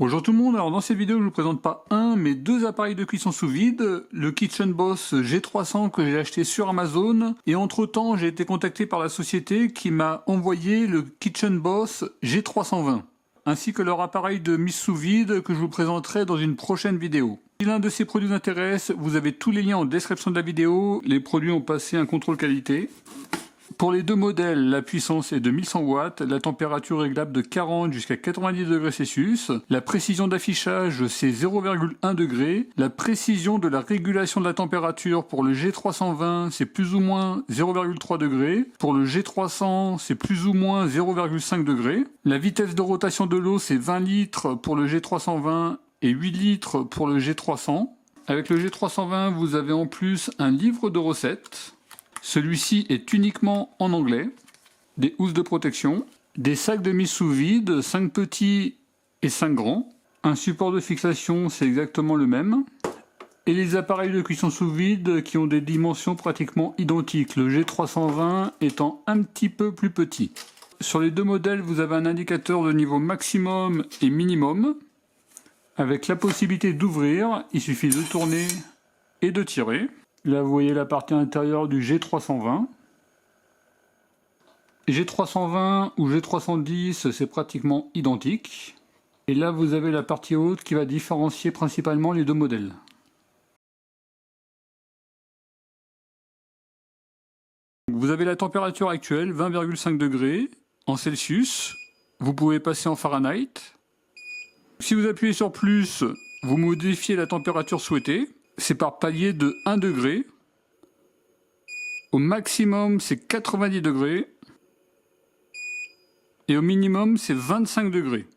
Bonjour tout le monde, alors dans cette vidéo je vous présente pas un mais deux appareils de cuisson sous vide, le Kitchen Boss G300 que j'ai acheté sur Amazon et entre temps j'ai été contacté par la société qui m'a envoyé le Kitchen Boss G320 ainsi que leur appareil de mise sous vide que je vous présenterai dans une prochaine vidéo. Si l'un de ces produits vous intéresse, vous avez tous les liens en description de la vidéo, les produits ont passé un contrôle qualité. Pour les deux modèles, la puissance est de 1100 watts, la température réglable de 40 jusqu'à 90 degrés Celsius, la précision d'affichage c'est 0,1 degré, la précision de la régulation de la température pour le G320 c'est plus ou moins 0,3 degré, pour le G300 c'est plus ou moins 0,5 degré, la vitesse de rotation de l'eau c'est 20 litres pour le G320 et 8 litres pour le G300. Avec le G320 vous avez en plus un livre de recettes. Celui-ci est uniquement en anglais, des housses de protection, des sacs de mise sous vide, 5 petits et 5 grands, un support de fixation c'est exactement le même, et les appareils de cuisson sous vide qui ont des dimensions pratiquement identiques, le G320 étant un petit peu plus petit. Sur les deux modèles vous avez un indicateur de niveau maximum et minimum, avec la possibilité d'ouvrir, il suffit de tourner et de tirer. Là, vous voyez la partie intérieure du G320. G320 ou G310, c'est pratiquement identique. Et là, vous avez la partie haute qui va différencier principalement les deux modèles. Vous avez la température actuelle, 20,5 degrés en Celsius. Vous pouvez passer en Fahrenheit. Si vous appuyez sur plus, vous modifiez la température souhaitée. C'est par palier de 1 degré. Au maximum, c'est 90 degrés. Et au minimum, c'est 25 degrés.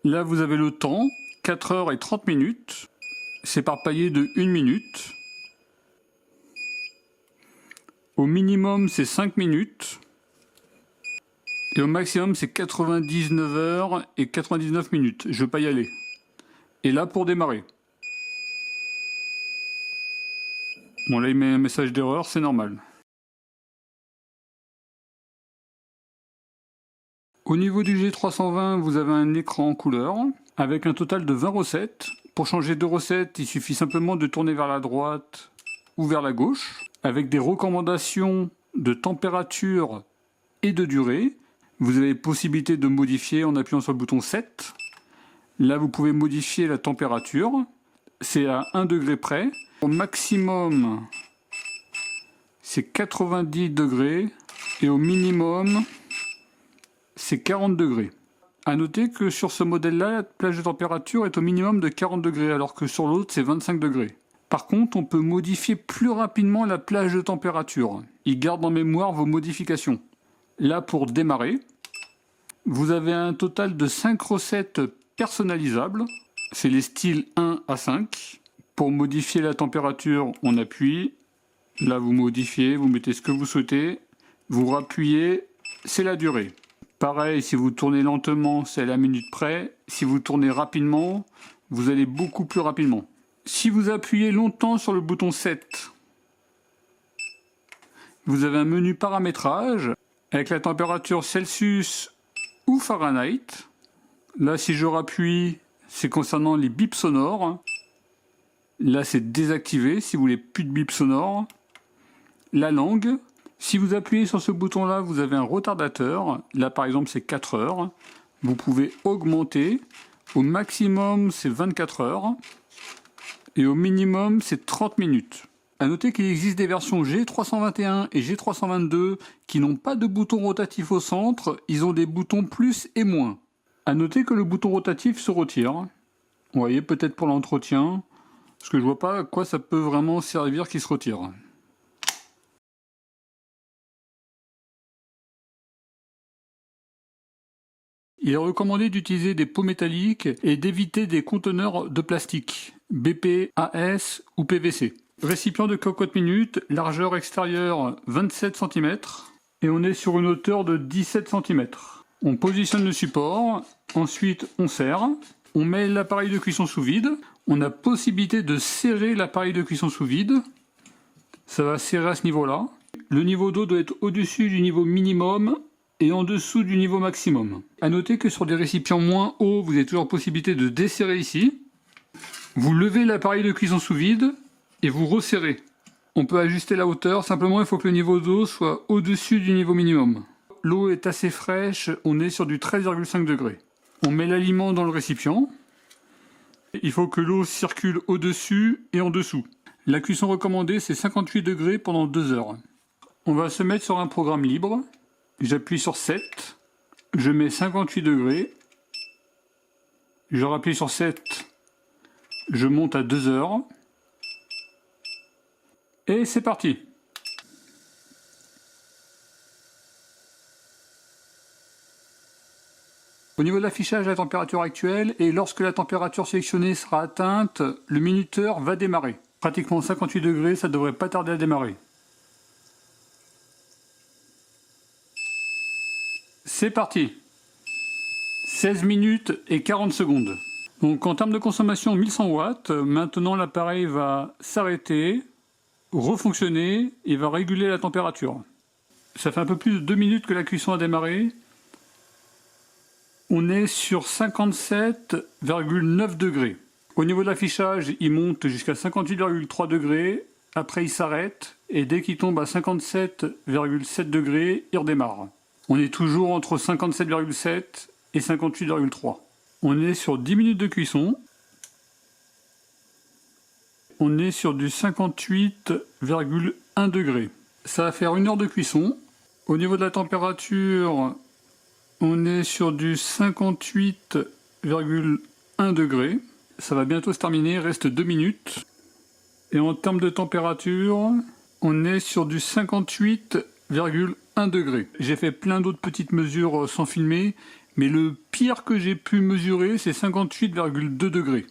Là, vous avez le temps, 4 heures et 30 minutes. C'est par palier de 1 minute. Au minimum, c'est 5 minutes. Et au maximum, c'est 99 heures et 99 minutes. Je ne vais pas y aller. Et là, pour démarrer. Bon, là, il met un message d'erreur, c'est normal. Au niveau du G320, vous avez un écran en couleur, avec un total de 20 recettes. Pour changer de recette, il suffit simplement de tourner vers la droite ou vers la gauche, avec des recommandations de température et de durée. Vous avez possibilité de modifier en appuyant sur le bouton 7. Là, vous pouvez modifier la température. C'est à 1 degré près. Au maximum, c'est 90 degrés et au minimum, c'est 40 degrés. A noter que sur ce modèle-là, la plage de température est au minimum de 40 degrés, alors que sur l'autre, c'est 25 degrés. Par contre, on peut modifier plus rapidement la plage de température. Il garde en mémoire vos modifications. Là, pour démarrer, vous avez un total de 5 recettes personnalisables. C'est les styles 1 à 5. Pour modifier la température, on appuie. Là, vous modifiez, vous mettez ce que vous souhaitez. Vous rappuyez, c'est la durée. Pareil, si vous tournez lentement, c'est à la minute près. Si vous tournez rapidement, vous allez beaucoup plus rapidement. Si vous appuyez longtemps sur le bouton 7, vous avez un menu paramétrage avec la température Celsius ou Fahrenheit. Là, si je rappuie, c'est concernant les bips sonores. Là, c'est désactivé si vous voulez plus de bip sonore. La langue. Si vous appuyez sur ce bouton-là, vous avez un retardateur. Là, par exemple, c'est 4 heures. Vous pouvez augmenter. Au maximum, c'est 24 heures. Et au minimum, c'est 30 minutes. A noter qu'il existe des versions G321 et G322 qui n'ont pas de bouton rotatif au centre. Ils ont des boutons plus et moins. A noter que le bouton rotatif se retire. Vous voyez, peut-être pour l'entretien. Parce que je vois pas à quoi ça peut vraiment servir qu'il se retire. Il est recommandé d'utiliser des pots métalliques et d'éviter des conteneurs de plastique, BP, AS ou PVC. Récipient de cocotte minute, largeur extérieure 27 cm et on est sur une hauteur de 17 cm. On positionne le support, ensuite on serre, on met l'appareil de cuisson sous vide, on a possibilité de serrer l'appareil de cuisson sous vide, ça va serrer à ce niveau-là. Le niveau d'eau doit être au-dessus du niveau minimum et en dessous du niveau maximum. A noter que sur des récipients moins hauts, vous avez toujours possibilité de desserrer ici. Vous levez l'appareil de cuisson sous vide et vous resserrez. On peut ajuster la hauteur, simplement il faut que le niveau d'eau soit au-dessus du niveau minimum. L'eau est assez fraîche, on est sur du 13,5 degrés. On met l'aliment dans le récipient. Il faut que l'eau circule au-dessus et en dessous. La cuisson recommandée, c'est 58 degrés pendant 2 heures. On va se mettre sur un programme libre. J'appuie sur 7. Je mets 58 degrés. Je rappuie sur 7. Je monte à 2 heures. Et c'est parti. Au niveau de l'affichage, la température actuelle, et lorsque la température sélectionnée sera atteinte, le minuteur va démarrer. Pratiquement 58 degrés, ça devrait pas tarder à démarrer. C'est parti. 16 minutes et 40 secondes. Donc en termes de consommation 1100 watts, maintenant l'appareil va s'arrêter, refonctionner et va réguler la température. Ça fait un peu plus de 2 minutes que la cuisson a démarré. On est sur 57,9 degrés. Au niveau de l'affichage, il monte jusqu'à 58,3 degrés, après il s'arrête, et dès qu'il tombe à 57,7 degrés, il redémarre. On est toujours entre 57,7 et 58,3. On est sur 10 minutes de cuisson. On est sur du 58,1 degrés. Ça va faire 1 heure de cuisson. Au niveau de la température, on est sur du 58,1 degrés. Ça va bientôt se terminer, il reste 2 minutes. Et en termes de température, on est sur du 58,1 degrés. J'ai fait plein d'autres petites mesures sans filmer, mais le pire que j'ai pu mesurer, c'est 58,2 degrés.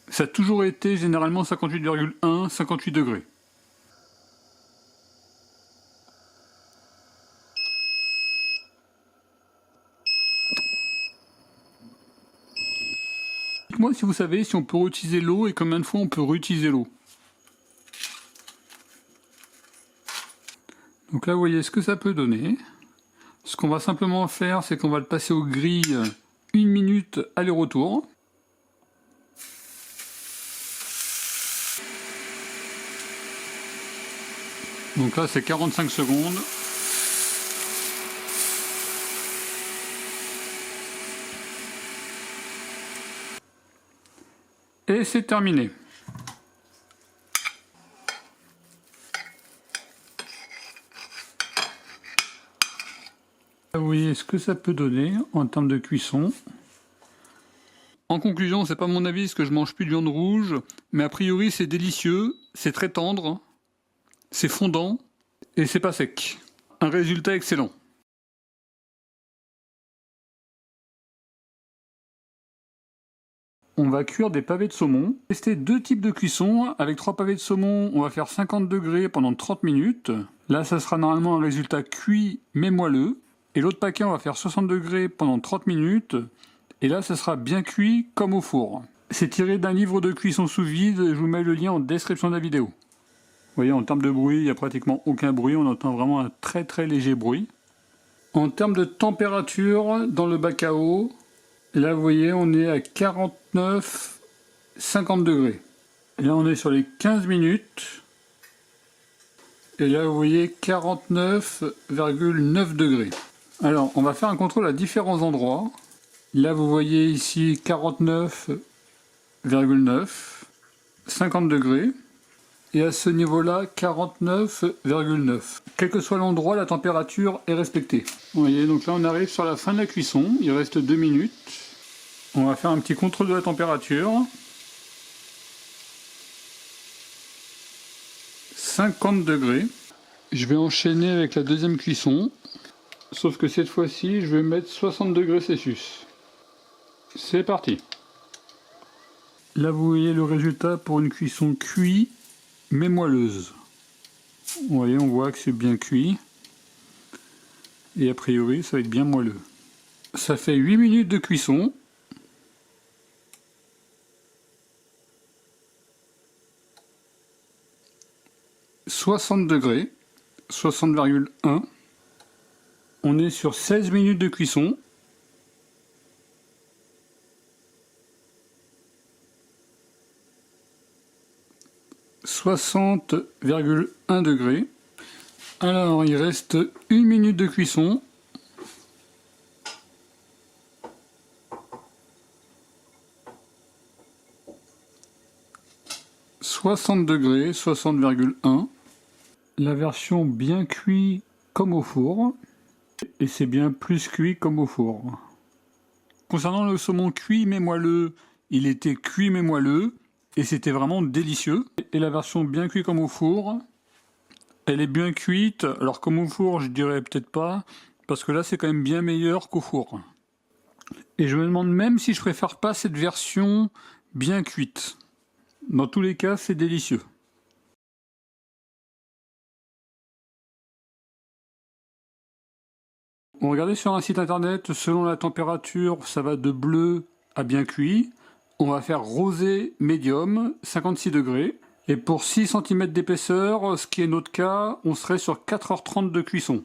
Ça a toujours été généralement 58,1, 58 degrés. Dites-moi si vous savez si on peut réutiliser l'eau et combien de fois on peut réutiliser l'eau. Donc là, vous voyez ce que ça peut donner. Ce qu'on va simplement faire, c'est qu'on va le passer aux grilles 1 minute aller-retour. Donc là, c'est 45 secondes. Et c'est terminé. Vous voyez ce que ça peut donner en termes de cuisson. En conclusion, c'est pas mon avis parce que je mange plus de viande rouge, mais a priori c'est délicieux, c'est très tendre, c'est fondant et c'est pas sec. Un résultat excellent. On va cuire des pavés de saumon. Tester 2 types de cuisson. Avec 3 pavés de saumon, on va faire 50 degrés pendant 30 minutes. Là, ça sera normalement un résultat cuit mais moelleux. Et l'autre paquet, on va faire 60 degrés pendant 30 minutes. Et là, ça sera bien cuit comme au four. C'est tiré d'un livre de cuisson sous vide. Je vous mets le lien en description de la vidéo. Vous voyez, en termes de bruit, il n'y a pratiquement aucun bruit. On entend vraiment un très très léger bruit. En termes de température, dans le bac à eau, là, vous voyez, on est à 49, 50 degrés. Et là, on est sur les 15 minutes. Et là, vous voyez, 49,9 degrés. Alors, on va faire un contrôle à différents endroits. Là, vous voyez ici 49,9, 50 degrés. Et à ce niveau-là, 49,9. Quel que soit l'endroit, la température est respectée. Vous voyez, donc là, on arrive sur la fin de la cuisson. Il reste 2 minutes. On va faire un petit contrôle de la température. 50 degrés. Je vais enchaîner avec la deuxième cuisson. Sauf que cette fois-ci, je vais mettre 60 degrés Celsius. C'est parti. Là, vous voyez le résultat pour une cuisson cuite, mais moelleuse. Vous voyez, on voit que c'est bien cuit. Et a priori, ça va être bien moelleux. Ça fait 8 minutes de cuisson. « 60 degrés, 60,1. On est sur 16 minutes de cuisson. « 60,1 degrés. Alors, il reste 1 minute de cuisson. « 60 degrés, 60,1. La version bien cuit comme au four. Et c'est bien plus cuit comme au four. Concernant le saumon cuit mais moelleux, il était cuit mais moelleux. Et c'était vraiment délicieux. Et la version bien cuit comme au four, elle est bien cuite. Alors comme au four, je dirais peut-être pas, parce que là c'est quand même bien meilleur qu'au four. Et je me demande même si je préfère pas cette version bien cuite. Dans tous les cas, c'est délicieux. On regardait sur un site internet, selon la température, ça va de bleu à bien cuit. On va faire rosé médium, 56 degrés. Et pour 6 cm d'épaisseur, ce qui est notre cas, on serait sur 4h30 de cuisson.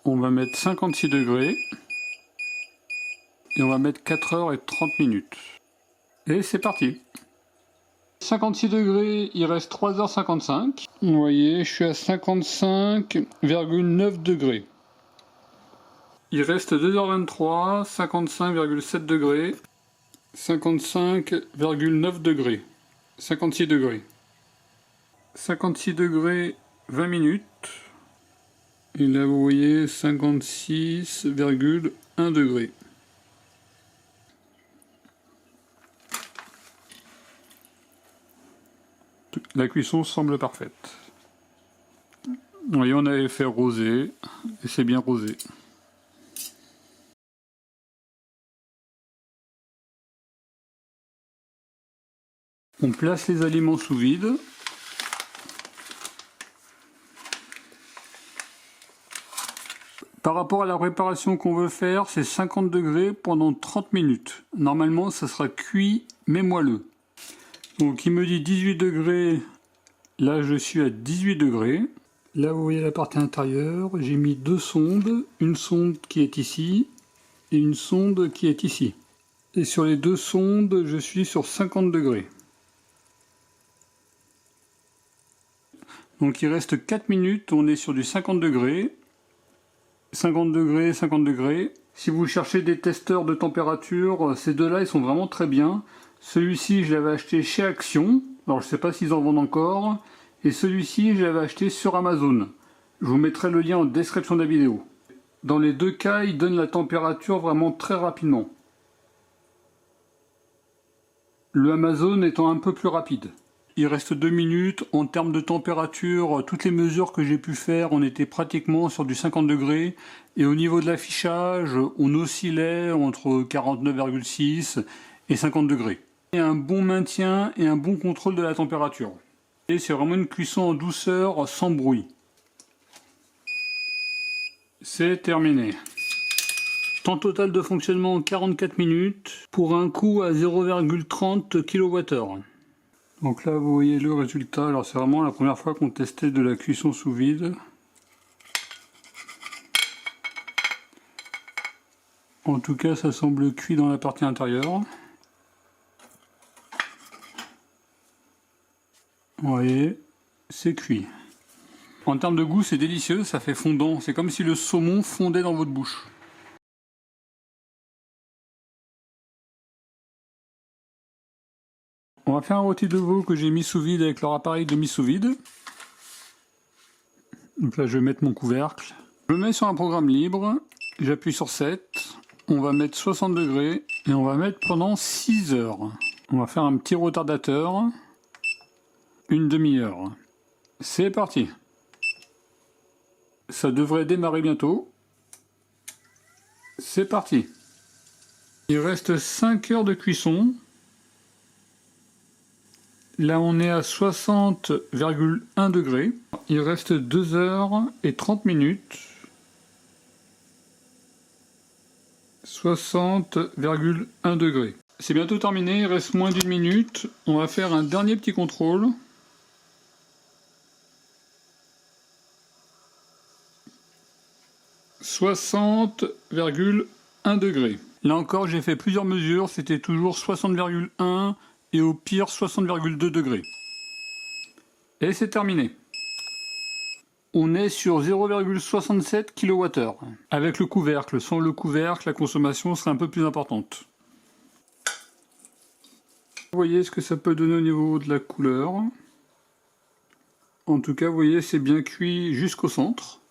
On va mettre 56 degrés. Et on va mettre 4h30. Et c'est parti. 56 degrés, il reste 3h55. Vous voyez, je suis à 55,9 degrés. Il reste 2h23, 55,7 degrés, 55,9 degrés, 56 degrés. 56 degrés, 20 minutes. Et là, vous voyez, 56,1 degrés. La cuisson semble parfaite. Vous voyez, on avait fait rosé, et c'est bien rosé. On place les aliments sous vide. Par rapport à la préparation qu'on veut faire, c'est 50 degrés pendant 30 minutes. Normalement, ça sera cuit mais moelleux. Donc il me dit 18 degrés, là je suis à 18 degrés. Là vous voyez la partie intérieure, j'ai mis 2 sondes, une sonde qui est ici et une sonde qui est ici. Et sur les 2 sondes, je suis sur 50 degrés. Donc il reste 4 minutes, on est sur du 50 degrés. 50 degrés, 50 degrés. Si vous cherchez des testeurs de température, ces deux-là, ils sont vraiment très bien. Celui-ci, je l'avais acheté chez Action. Alors, je ne sais pas s'ils en vendent encore. Et celui-ci, je l'avais acheté sur Amazon. Je vous mettrai le lien en description de la vidéo. Dans les deux cas, ils donnent la température vraiment très rapidement. Le Amazon étant un peu plus rapide. Il reste 2 minutes. En termes de température, toutes les mesures que j'ai pu faire, on était pratiquement sur du 50 degrés. Et au niveau de l'affichage, on oscillait entre 49,6 et 50 degrés. Et un bon maintien et un bon contrôle de la température. Et c'est vraiment une cuisson en douceur, sans bruit. C'est terminé. Temps total de fonctionnement 44 minutes pour un coût à 0,30 kWh. Donc là vous voyez le résultat. Alors c'est vraiment la première fois qu'on testait de la cuisson sous vide. En tout cas ça semble cuit dans la partie intérieure. Vous voyez, c'est cuit. En termes de goût c'est délicieux, ça fait fondant. C'est comme si le saumon fondait dans votre bouche. On va faire un rôti de veau que j'ai mis sous vide avec leur appareil de mise sous vide. Donc là je vais mettre mon couvercle. Je le mets sur un programme libre, j'appuie sur 7, on va mettre 60 degrés et on va mettre pendant 6 heures. On va faire un petit retardateur, une demi-heure. C'est parti. Ça devrait démarrer bientôt. C'est parti. Il reste 5 heures de cuisson. Là, on est à 60,1 degrés. Il reste 2 heures et 30 minutes. 60,1 degrés. C'est bientôt terminé, il reste moins d'1 minute. On va faire un dernier petit contrôle. 60,1 degrés. Là encore, j'ai fait plusieurs mesures, c'était toujours 60,1 et au pire 60,2 degrés. Et c'est terminé. On est sur 0,67 kWh. Avec le couvercle, sans le couvercle, la consommation serait un peu plus importante. Vous voyez ce que ça peut donner au niveau de la couleur. En tout cas, vous voyez, c'est bien cuit jusqu'au centre.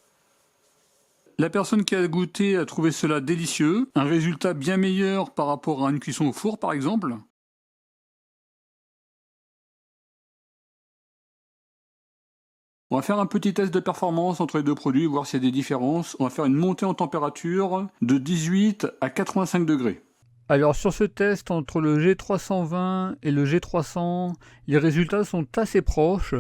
La personne qui a goûté a trouvé cela délicieux. Un résultat bien meilleur par rapport à une cuisson au four, par exemple. On va faire un petit test de performance entre les deux produits, voir s'il y a des différences. On va faire une montée en température de 18 à 85 degrés. Alors sur ce test entre le G320 et le G300, les résultats sont assez proches.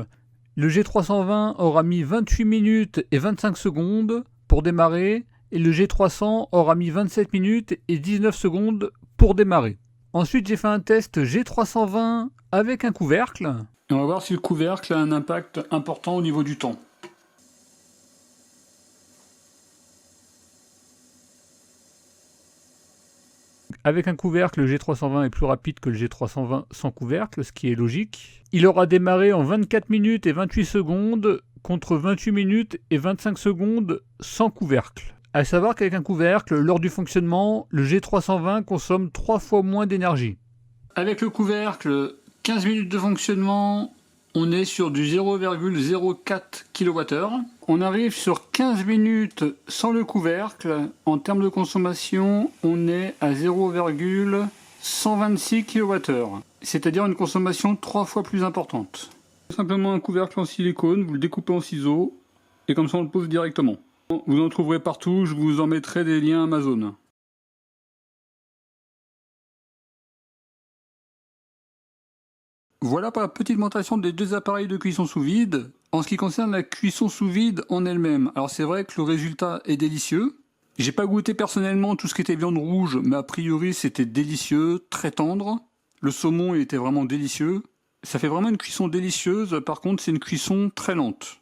Le G320 aura mis 28 minutes et 25 secondes pour démarrer et le G300 aura mis 27 minutes et 19 secondes pour démarrer. Ensuite j'ai fait un test G320 avec un couvercle. Et on va voir si le couvercle a un impact important au niveau du temps. Avec un couvercle, le G320 est plus rapide que le G320 sans couvercle, ce qui est logique. Il aura démarré en 24 minutes et 28 secondes contre 28 minutes et 25 secondes sans couvercle. À savoir qu'avec un couvercle, lors du fonctionnement, le G320 consomme 3 fois moins d'énergie. Avec le couvercle, 15 minutes de fonctionnement, on est sur du 0,04 kWh. On arrive sur 15 minutes sans le couvercle. En termes de consommation, on est à 0,126 kWh. C'est-à-dire une consommation 3 fois plus importante. Simplement un couvercle en silicone, vous le découpez en ciseaux, et comme ça on le pose directement. Vous en trouverez partout, je vous en mettrai des liens Amazon. Voilà pour la petite montation des deux appareils de cuisson sous vide. En ce qui concerne la cuisson sous vide en elle-même, alors c'est vrai que le résultat est délicieux. J'ai pas goûté personnellement tout ce qui était viande rouge, mais a priori c'était délicieux, très tendre. Le saumon il était vraiment délicieux. Ça fait vraiment une cuisson délicieuse, par contre c'est une cuisson très lente.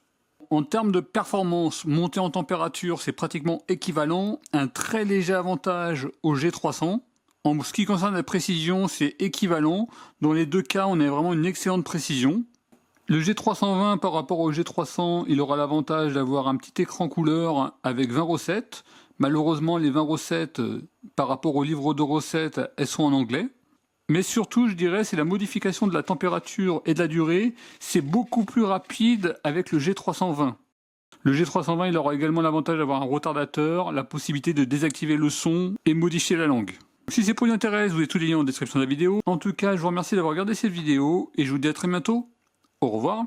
En termes de performance, montée en température, c'est pratiquement équivalent. Un très léger avantage au G300. En ce qui concerne la précision, c'est équivalent. Dans les deux cas, on a vraiment une excellente précision. Le G320 par rapport au G300, il aura l'avantage d'avoir un petit écran couleur avec 20 recettes. Malheureusement, les 20 recettes, par rapport au livre de recettes, elles sont en anglais. Mais surtout, je dirais, c'est la modification de la température et de la durée. C'est beaucoup plus rapide avec le G320. Le G320, il aura également l'avantage d'avoir un retardateur, la possibilité de désactiver le son et modifier la langue. Si ces produits intéressent, vous avez tous les liens en description de la vidéo. En tout cas, je vous remercie d'avoir regardé cette vidéo et je vous dis à très bientôt. Au revoir.